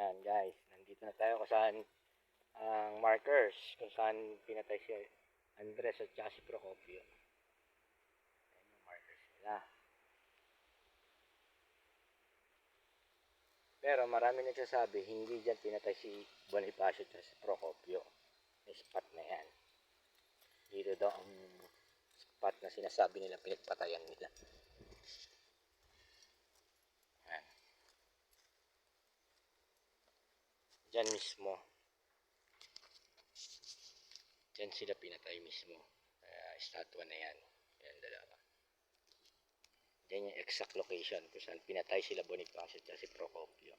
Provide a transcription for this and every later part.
Ayan guys, nandito na tayo kung saan ang markers, kung saan pinatay si Andres at saka si Procopio. Ayan yung markers nila. Pero marami nagsasabi, hindi dyan pinatay si Bonifacio at si Procopio. May spot na yan. Dito daw ang spot na sinasabi nila pinagpatayan nila. Ayan. Dyan mismo. Dyan sila pinatay mismo. Estatwa na yan. Yan dalawa. Yan yung exact location kung saan pinatay sila Bonifacio at si Procopio.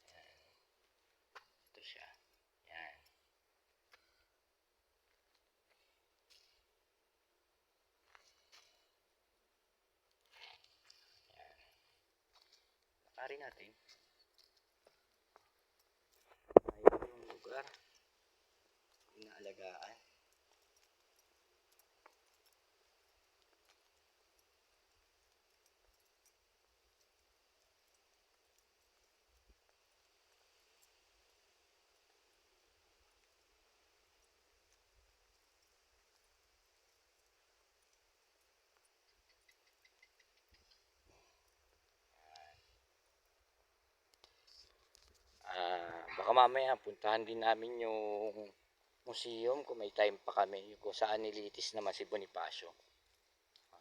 Yan. Ito siya. Yan. Yan. Nakari natin. Ayun yung lugar. Inaalagaan. Baka mamaya puntahan din namin yung museum kung may time pa kami kung saan nilitis naman si Bonifacio.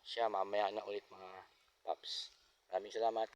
Siya mamaya na ulit mga paps. Maraming salamat.